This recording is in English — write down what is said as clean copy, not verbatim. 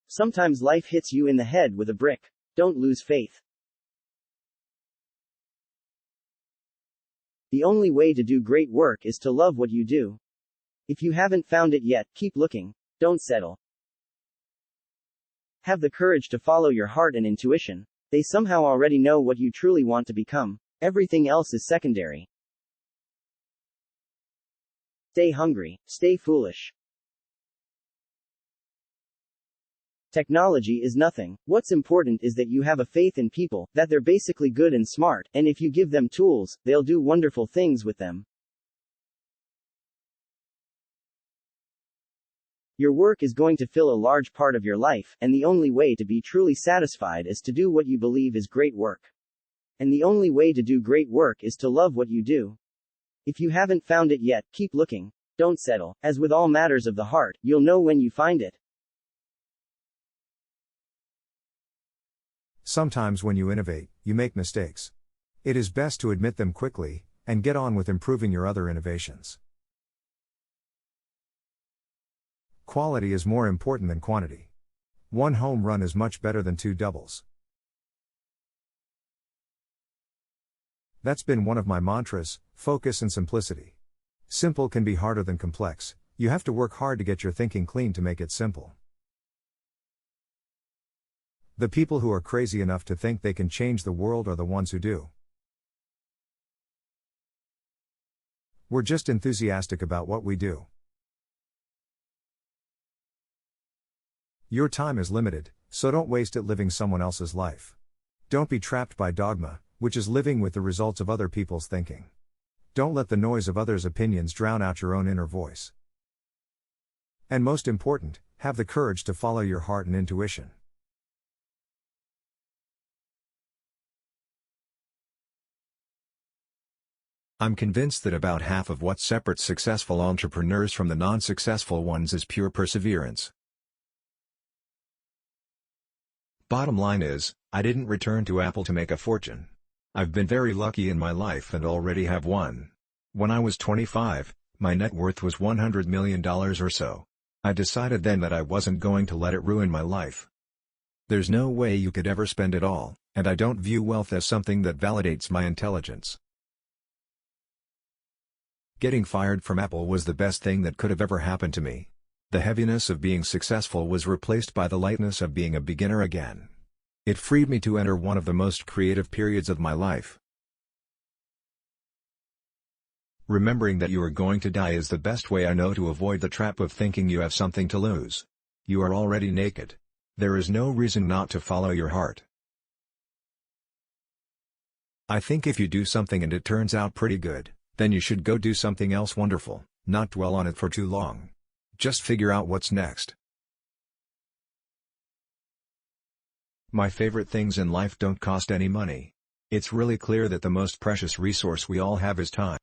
Sometimes life hits you in the head with a brick. Don't lose faith. The only way to do great work is to love what you do. If you haven't found it yet, keep looking. Don't settle. Have the courage to follow your heart and intuition. They somehow already know what you truly want to become. Everything else is secondary. Stay hungry. Stay foolish. Technology is nothing. What's important is that you have a faith in people, that they're basically good and smart, and if you give them tools, they'll do wonderful things with them. Your work is going to fill a large part of your life, and the only way to be truly satisfied is to do what you believe is great work. And the only way to do great work is to love what you do. If you haven't found it yet, keep looking. Don't settle. As with all matters of the heart, you'll know when you find it. Sometimes when you innovate, you make mistakes. It is best to admit them quickly, and get on with improving your other innovations. Quality is more important than quantity. One home run is much better than 2 doubles. That's been one of my mantras: focus and simplicity. Simple can be harder than complex. You have to work hard to get your thinking clean to make it simple. The people who are crazy enough to think they can change the world are the ones who do. We're just enthusiastic about what we do. Your time is limited, so don't waste it living someone else's life. Don't be trapped by dogma, which is living with the results of other people's thinking. Don't let the noise of others' opinions drown out your own inner voice. And most important, have the courage to follow your heart and intuition. I'm convinced that about half of what separates successful entrepreneurs from the non-successful ones is pure perseverance. Bottom line is, I didn't return to Apple to make a fortune. I've been very lucky in my life and already have one. When I was 25, my net worth was $100 million or so. I decided then that I wasn't going to let it ruin my life. There's no way you could ever spend it all, and I don't view wealth as something that validates my intelligence. Getting fired from Apple was the best thing that could have ever happened to me. The heaviness of being successful was replaced by the lightness of being a beginner again. It freed me to enter one of the most creative periods of my life. Remembering that you are going to die is the best way I know to avoid the trap of thinking you have something to lose. You are already naked. There is no reason not to follow your heart. I think if you do something and it turns out pretty good, then you should go do something else wonderful, not dwell on it for too long. Just figure out what's next. My favorite things in life don't cost any money. It's really clear that the most precious resource we all have is time.